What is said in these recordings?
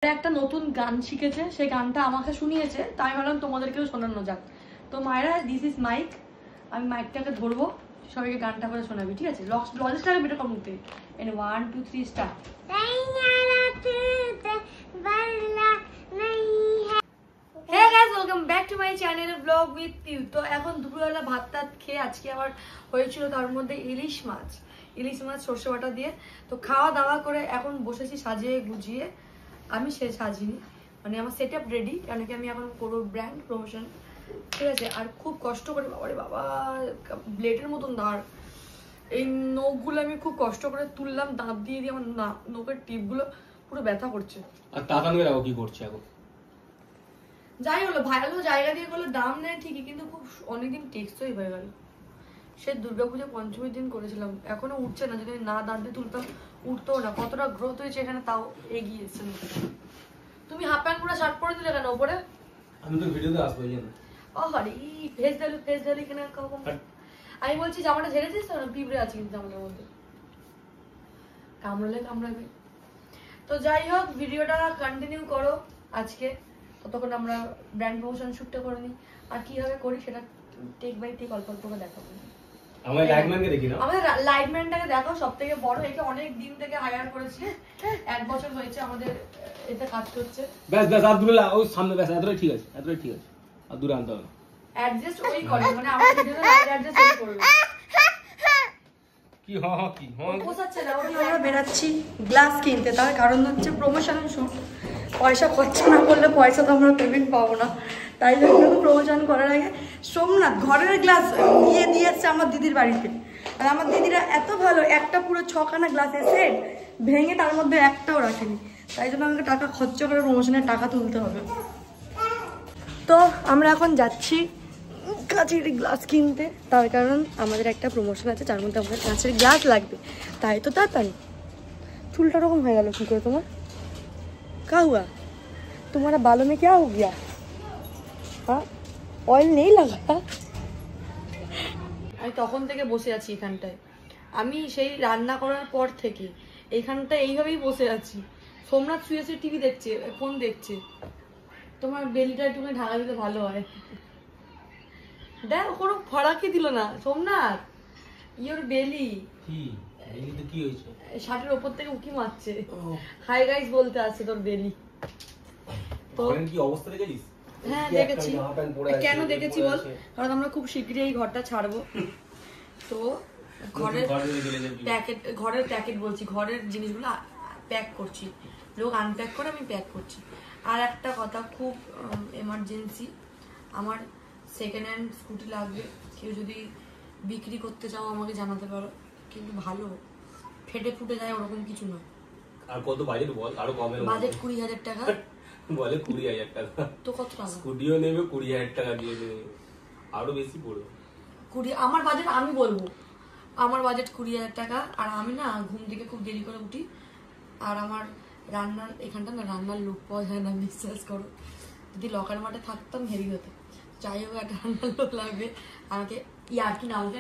একটা নতুন গান শিখেছে, সেই গানটা আমাকে শুনিয়েছে, তাই ভাবলাম তোমাদেরকেও শোনানো যাক। তো মায়েরা, দিস ইজ মাইক, আমি মাইকটাকে ধরবো, সবাইকে গানটা করে শোনাবি, ঠিক আছে? লজেসটাকে বেটার কমতে এন 1 2 3 start. Hey guys, welcome back to my channel vlog with you. তো এখন দুপুরবেলা ভাত টাত খেয়ে আজকে আমার হয়েছিল তার মধ্যে ইলিশ মাছ সর্ষে বাটা দিয়ে। তো খাওয়া দাওয়া করে এখন বসেছি সাজিয়ে গুজিয়ে। আমি সে সাজিনি, মানে আমার সেট আপ রেডি, কারণ কি আমি এখন করবো ব্র্যান্ড প্রমোশন, ঠিক আছে? আর খুব কষ্ট করে, বাবারে বাবা, ব্লেডের মতন ধার, এই নখগুলো আমি খুব কষ্ট করে তুললাম, দাঁত দিয়ে দিয়ে আমার নখের টিপগুলো পুরো ব্যথা করছে। আর তাতানকে রাখো কি করছে এখন? যাই হলো, ভালো জায়গা দিয়ে করলে দাম নেয় ঠিকই, কিন্তু খুব অনেকদিন টেকসই হয়ে গেল। সে দুর্গাপুজো পঞ্চমীর দিন করেছিলাম, এখনো উঠছে না। যদি না দাঁত দিয়ে তুলতাম উঠতো না। কতটা গ্রোথ হয়েছে এখানে, তাও এগিয়ে এসছে। তুমি হাফ প্যান্ট পুরো শার্ট পরে দিলে কেন ওপরে? আমি তো ভিডিওতে আসবো এই জন্য। ও হরি, ফেস ভ্যালু কেন কখন? আমি বলছি জামাটা ঝেড়েছিস তো? পিঁপড়ে আছে কিন্তু জামাটার মধ্যে, কামড়াবে। তো যাই হোক, ভিডিওটা কন্টিনিউ করো আজকে, ততক্ষণ আমরা ব্র্যান্ড প্রমোশন শুটটা করে নিই। আর কিভাবে করি সেটা টেক বাই টেক অল্প অল্প করে দেখাবো। আমাদের লাইটম্যানকে দেখি না? আমাদের লাইটম্যানটাকে দেখো, সবথেকে বড়। একে অনেক দিন থেকে হায়ার করেছি, 1 বছর হয়েছে আমাদের এতে কাজ করছে। ব্যাস আর দূরে ওই সামনে, ব্যাস এতটাই ঠিক আছে, আর দূরে আনতে হবে না। অ্যাডজাস্ট ওই করে, মানে আমরা ভিডিওতে লাইট অ্যাডজাস্ট ওই করবে। কি পোষাচ্ছে না। আমরা বেরাচ্ছি গ্লাস কিনতে, তার কারণ হচ্ছে প্রমোশন শুট। পয়সা খরচা না করলে পয়সা তো আমরা পেমেন্ট পাবো না, তাই জন্য প্রমোশন করার আগে সোমনাথ ঘরের গ্লাস দিয়ে এসছে আমার দিদির বাড়িতে। আর আমার দিদিরা এত ভালো, একটা পুরো 6খানা গ্লাসের সেট ভেঙে তার মধ্যে একটাও রাখেনি। তাই জন্য আমাকে টাকা খরচা করে প্রমোশনের টাকা তুলতে হবে। তো আমরা এখন যাচ্ছি কাঁচের গ্লাস কিনতে, তার কারণ আমাদের একটা প্রমোশন আছে যার মধ্যে আমাদের কাঁচের গ্লাস লাগবে। তাই তো তাড়াতাড়ি। চুলটা ওরকম হয়ে গেল কি করে তোমার? क्या हुआ तुम्हारा बालों में क्या हो गया? हाँ, ऑयल नहीं लगा? আমি তখন থেকে বসে আছি এখানটায়, আমি সেই রান্না করার পর থেকে এইখানটায় এইভাবেই বসে আছি। সোমনাথ শুয়েছে, টিভি দেখছে, ফোন দেখছে। তোমার বেলিটা একটু ঢাকা দিলে ভালো হয়। দেখ, কোনো ফারাকই দিল না সোমনাথ। ইওর বেলি কি হয়েছে? শার্টের ওপর থেকে উকি মারছে, হাই গাইস বলতে আছে তোর বেলি। তো কি অবস্থা দেখেছিস? হ্যাঁ দেখেছি। কেন দেখেছি বল? কারণ আমরা খুব শীঘ্রই এই ঘরটা ছাড়বো। তো ঘরের প্যাকেট বলছি, ঘরের জিনিসগুলো প্যাক করছি। লোক আনপ্যাক করে, আমি প্যাক করছি। আর একটা কথা, খুব এমার্জেন্সি, আমার সেকেন্ড হ্যান্ড স্কুটি লাগবে। কেউ যদি বিক্রি করতে চাও আমাকে জানাতে পারো, কিন্তু ভালো, ফেটে ফুটে যায় ওরকম কিছু নয়। আর কত বাজেট বল? আরো কমে বাজেট 20,000 টাকা। বলে 20,000 টাকা তো কত টাকা? স্কুটিও নেবে, 20,000 টাকা দিয়ে দেবে, আরো বেশি পড়বে। 20 আমার বাজেট, আমি বলবো আমার বাজেট 20,000 টাকা। আর আমি না ঘুম থেকে খুব দেরি করে উঠি, আর আমার রান্নার এখানটা না রান্নার লোক পাওয়া যায় না, বিশ্বাস করো। যদি লকার মাঠে থাকতাম হেরি হতো। যাই হোক, একটা রান্নার লোক লাগবে আমাকে। আর কি না, আমাকে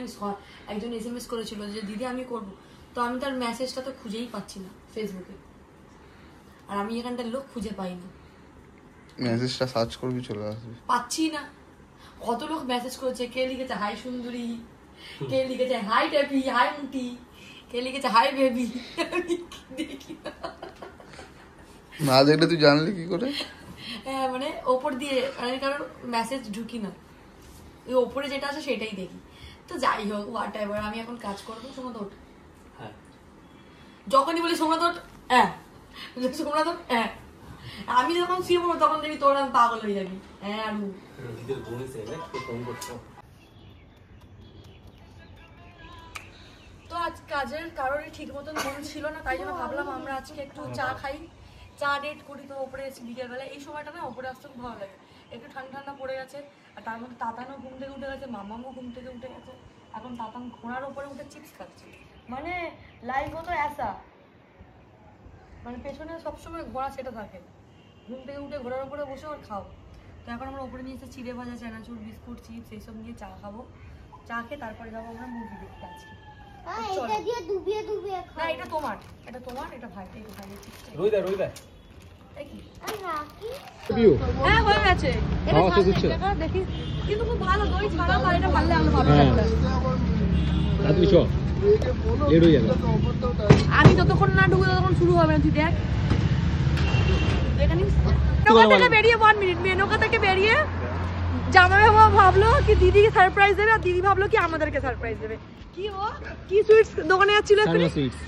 একজন SMS করেছিল যে দিদি আমি করবো, তো আমি তার মেসেজটা তো খুঁজেই পাচ্ছি না ফেসবুকে। আর আমি এখানটার লোক খুঁজে পাই না, মেসেজটা সার্চ করবি চলে আসবে, পাচ্ছি না। কত লোক মেসেজ করেছে, কে লিখেছে হাই সুন্দরী, কে লিখেছে হাই ট্যাপি, হাই মুটি, কে লিখেছে হাই বেবি। দেখি না দেখলে তুই জানলি কি করে? হ্যাঁ, মানে ওপর দিয়ে, আমি কারোর মেসেজ ঢুকি না, ওই ওপরে যেটা আছে সেটাই দেখি। তো যাই হোক, হোয়াট এভার, আমি এখন কাজ করবো। সোমনাথ ওঠ, যখনই বলি সোমনাথ ওঠ, সোমনাথ ওঠ, আমি যখন শুয়ে পড়বো তখন দেখবি তোর আমি পাগল হয়ে যাবি। তো আজ কাজের কারোরই ঠিক মতন মনে ছিল না, তাই জন্য ভাবলাম আমরা আজকে একটু চা খাই, চা ডেট করি। তো ওপরে এসে বিকেলবেলা এই সময়টা না ওপরে আসতে খুব ভালো লাগে, একটু ঠান্ডা ঠান্ডা পড়ে গেছে। আর তার মধ্যে তাতানও ঘুম থেকে উঠে গেছে, মামামও ঘুম থেকে উঠে গেছে। এখন তাতান ঘোড়ার ওপরে উঠে চিপস খাচ্ছে, মানে লাইফ হতো এসা, মানে পেছনে সবসময় ঘোড়া সেটা থাকে। ঘুম থেকে উঠে ঘোড়ার উপরে বসে ওর খাও। তো এখন আমরা উপরে নিয়ে এসে চিড়ে ভাজা, চানাচুর, বিস্কুট, চিপস এইসব নিয়ে চা খাবো। চা খেয়ে তারপরে যাবো আমরা মুভি দেখতে আজকে। এটা তোমার, এটা ভাই, এই তো ভাই চিপস। হ্যাঁ হয়ে গেছে দেখি, কিন্তু খুব ভালো দই ছাড়া বাড়িটা ভালো লাগলো। আমি যতক্ষণ না ঢুকবো ততক্ষণ শুরু হবে না, তুই দেখ। মেনকা থেকে বেরিয়ে 1 মিনিট, মেনকা থেকে বেরিয়ে জামাই বাবা ভাবলো কি দিদিকে সারপ্রাইজ দেবে, আর দিদি ভাবলো কি আমাদেরকে সারপ্রাইজ দেবে। কি ও কি সুইটস দোকানে যাচ্ছিল,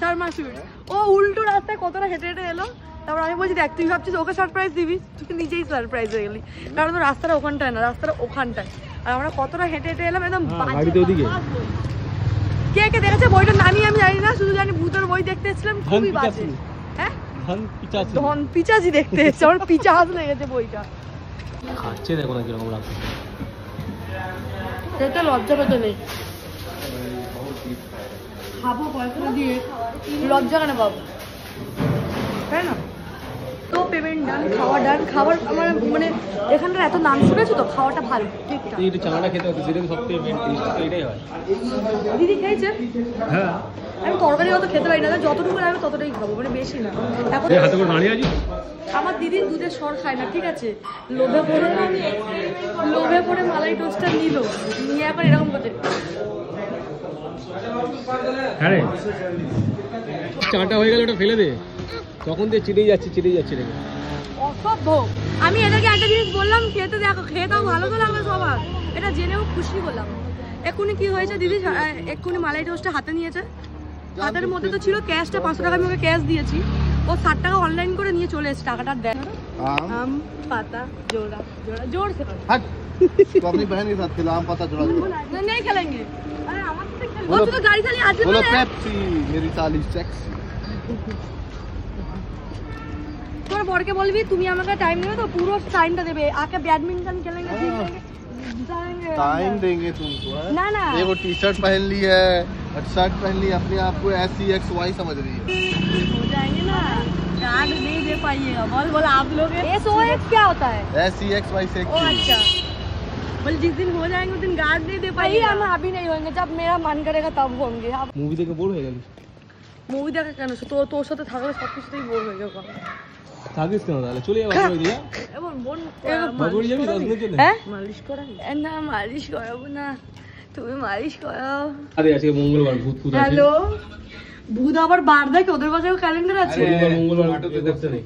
শর্মা সুইটস। ও উল্টো রাস্তায় কতটা হেঁটে হেঁটে এলো। তারপর আমি বলছি দেখ তুই ভাবছিস ওকে সারপ্রাইজ দিবি, তুই নিজেই সারপ্রাইজ হয়ে গেলি, কারণ রাস্তাটা ওখানটায় না, রাস্তাটা ওখানটায়। আর আমরা কতটা হেঁটে হেঁটে এলাম একদম। কে কে দেখেছে বইটার নামই আমি জানি না, শুধু জানি ভূতের বই দেখতে এসেছিলাম, খুবই বাজে। হ্যাঁ ধন পিচাচি দেখতে এসেছে, আমার পিচাচ লেগেছে বইটা। খাচ্ছে দেখো না কিরকম লাগছে, সেটা লজ্জা পেতে নেই। খাবো পয়সা দিয়ে, লজ্জা কেন পাবো, তাই না? তো পেমেন্ট ডান, খাওয়া ডান। খাবার আমার মানে এখানকার এত নাম শুনেছো তো, খাওয়াটা ভালো ঠিকঠাক। এই চানাটা খেতে হতো, যেটা সবথেকে মেন টেস্ট তো এটাই হয়। দিদি খেয়েছে? হ্যাঁ আমি তরকারি অত খেতে পারি না, যতটুকু লাগবে ততটাই খাবো, মানে বেশি না। এখন হাতে করে দাঁড়িয়ে আছি। আমার দিদির দুধের সর খায় না, ঠিক আছে? লোভে পড়ে মালাই টোস্টটা নিল, নিয়ে এখন এরকম করছে। হ্যাঁ চাটা হয়ে গেল, ওটা ফেলে দে, তখন দিয়ে চিড়েই যাচ্ছে রেখে। অসভ্য। আমি এদেরকে একটা জিনিস বললাম, খেতে দেখো, খেয়ে তাও ভালো তো লাগবে সবার, এটা জেনেও খুশি হলাম। এক্ষুনি কি হয়েছে দিদি, এক্ষুনি মালাই টোস্টটা হাতে নিয়েছে, হাতের মধ্যে তো ছিল ক্যাশটা, 500 টাকা আমি ওকে ক্যাশ দিয়েছি, ও 60 টাকা অনলাইন করে নিয়ে চলে এসেছে, টাকাটা দেয়। আম পাতা জোড়া জোড়া জোর से हट तो अपनी बहन के साथ खेलो, आम पता जोड़ा जोड़ा। नहीं खेलेंगे, अरे আমার সাথে খেলবো। ও তো গাড়ি খালি आज बोलो पेप्सी मेरी साली सेक्सी। তোর বরকে বলবি তুমি আমাকে টাইম দেবে তো, পুরো টাইমটা দেবে, आके बैडमिंटन खेलेंगे, टाइम देंगे तुमको। ना ना देखो टी शर्ट पहन ली है और शर्ट पहन ली, अपने आप को SEXY समझ रही है। हो जाएंगे ना, कार्ड नहीं दे पाइएगा। बोल आप लोग SOX क्या होता है? SEXY से। ओ अच्छा, बोल जिस दिन हो जाएंगे उस दिन गार्ड नहीं दे पाइएगा। हम अभी नहीं होंगे, जब मेरा मन करेगा तब होंगे। মুভি দেখে বোর হয়ে গেল। মুভি দেখা কেন, তোর সাথে থাকলে সবকিছুতেই বোর হয়ে যাবো। থাকিস কেন তাহলে, চলে যাবো ওই দিকে। এমন বোন বাবুরি যাবি 10 দিনের জন্য? হ্যাঁ মালিশ করা না, মালিশ করাবো না, তুমি মালিশ করাও। আরে আজকে মঙ্গলবার, ভূত আছে। হ্যালো, ভূত আবার বার দেখে, ওদের বাসায় ক্যালেন্ডার আছে। মঙ্গলবার করতে নেই,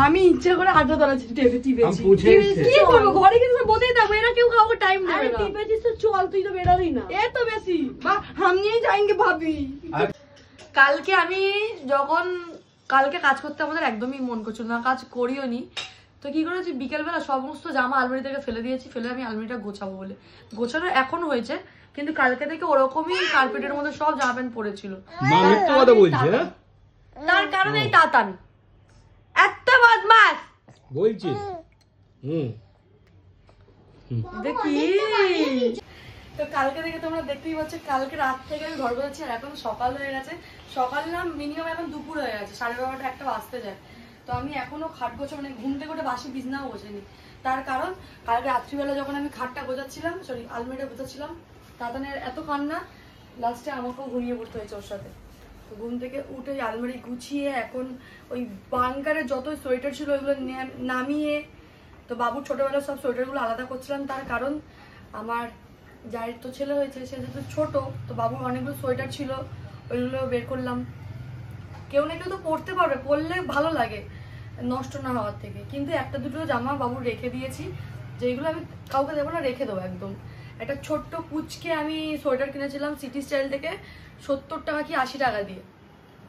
আমি ইচ্ছা করে আড্ডা ধরাচ্ছি, টিপেছি। কি করবো, ঘরে কিন্তু বসেই থাকবো, এরা কেউ কাউকে টাইম দেবে না। টিপেছিস তো চল, তুই তো বেরাবি না, এ তো বেশি হাম নিয়েই যাएंगे ভাবি। কালকে আমি যখন কালকে কাজ করতে আমাদের একদমই মন করছিল না, কাজ করিও নি, তো কি করেছি বিকেলবেলা সমস্ত জামা আলমারি থেকে ফেলে দিয়েছি, ফেলে আমি আলমারিটা গোছাবো বলে, গোছানো এখন হয়েছে, কিন্তু কালকে থেকে ওরকমই কার্পেটের মধ্যে সব জামা প্যান্ট পড়েছিল। মা মিথ্যা কথা বলছে, তার কারণে এই তাতান এত বদমাশ বলছি। দেখি তো কালকে থেকে তোমরা দেখতেই পাচ্ছ, কালকে রাত থেকে আমি ঘর বসেছি, আর এখন সকাল হয়ে গেছে। সকাল না মিনিমাম এখন দুপুর হয়ে গেছে, 12:30 একটা বাজতে যায়। তো আমি এখনো খাট গোছা, মানে ঘুম থেকে ওঠে বাসি বিছনাও গোছাইনি। তার কারণ কালকে রাত্রিবেলা যখন আমি খাটটা গোছাচ্ছিলাম, সরি আলমারিটা গোছাচ্ছিলাম, তাতানের এত কান্না, লাস্টে আমাকেও ঘুমিয়ে পড়তে হয়েছে ওর সাথে। তো ঘুম থেকে উঠে আলমারি গুছিয়ে এখন ওই বাঙ্কারের যত সোয়েটার ছিল ওইগুলো নামিয়ে, তো বাবুর ছোটবেলার সব সোয়েটারগুলো আলাদা করছিলাম, তার কারণ আমার যার তো ছেলে হয়েছে, সে যেহেতু ছোট, তো বাবুর অনেকগুলো সোয়েটার ছিল, ওইগুলো বের করলাম। কেউ না কেউ তো পরতে পারবে, পরলে ভালো লাগে নষ্ট না হওয়ার থেকে, কিন্তু একটা দুটো জামা বাবুর রেখে দিয়েছি, যেগুলো আমি কাউকে দেবো না, রেখে দেবো একদম। একটা ছোট্ট পুচকে আমি সোয়েটার কিনেছিলাম সিটি স্টাইল থেকে 70 টাকা কি 80 টাকা দিয়ে,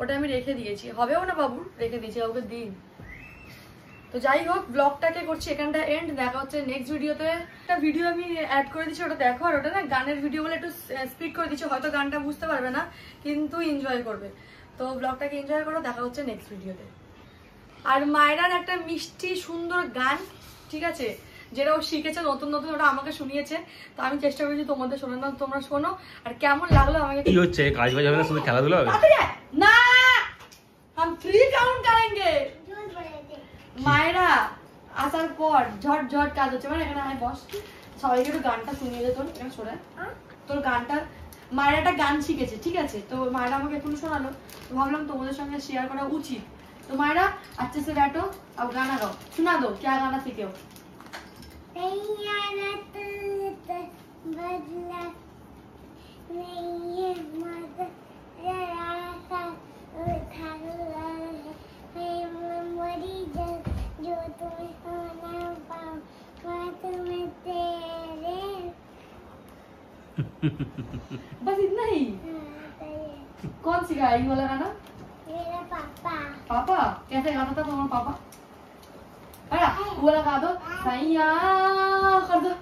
ওটা আমি রেখে দিয়েছি, হবেও না বাবুর, রেখে দিয়েছি, কাউকে দিন। তো যাই হোক, ব্লগটাকে করছি এখানটা এন্ড, দেখা হচ্ছে নেক্সট ভিডিওতে। একটা ভিডিও আমি অ্যাড করে দিচ্ছি, ওটা দেখো, আর ওটা না গানের ভিডিও বলে একটু স্পিড করে দিচ্ছি, হয়তো গানটা বুঝতে পারবে না কিন্তু এনজয় করবে। তো ব্লগটাকে এনজয় করো, দেখা হচ্ছে নেক্সট ভিডিওতে। আর মায়েরার একটা মিষ্টি সুন্দর গান, ঠিক আছে, যেটা ও শিখেছে নতুন নতুন, ওটা আমাকে শুনিয়েছে, তো আমি চেষ্টা করেছি তোমাদের শোনানো, তোমরা শোনো, আর কেমন লাগলো আমাকে। কি হচ্ছে, কাজ বাজ হবে না, শুধু খেলাধুলা হবে না, हम 3 কাউন্ট करेंगे। মায়েরা আসার পর ঝট ঝট কাজ হচ্ছে, মানে এখানে আয় বস, সবাইকে একটু গানটা শুনিয়ে দে, তোর এখানে শোনা, তোর গানটা, মায়েরা একটা গান শিখেছে, ঠিক আছে, তো মায়েরা আমাকে এখন শোনালো, তো ভাবলাম তোমাদের সঙ্গে শেয়ার করা উচিত, तो मायरा अच्छे से बैठो, अब गाना गाओ, सुना दो, क्या गाना सीखे हो? बदला नहीं है मत जरा सा उठा मरी जो तुम्हें होना पाऊं मैं तुम्हें तेरे बस इतना ही? कौन सिखाया ये वाला गाना? मेरा पापा। पापा? कैसे गाता था तुम्हारा पापा? अरे वो वाला गा दो, सैया कर दो।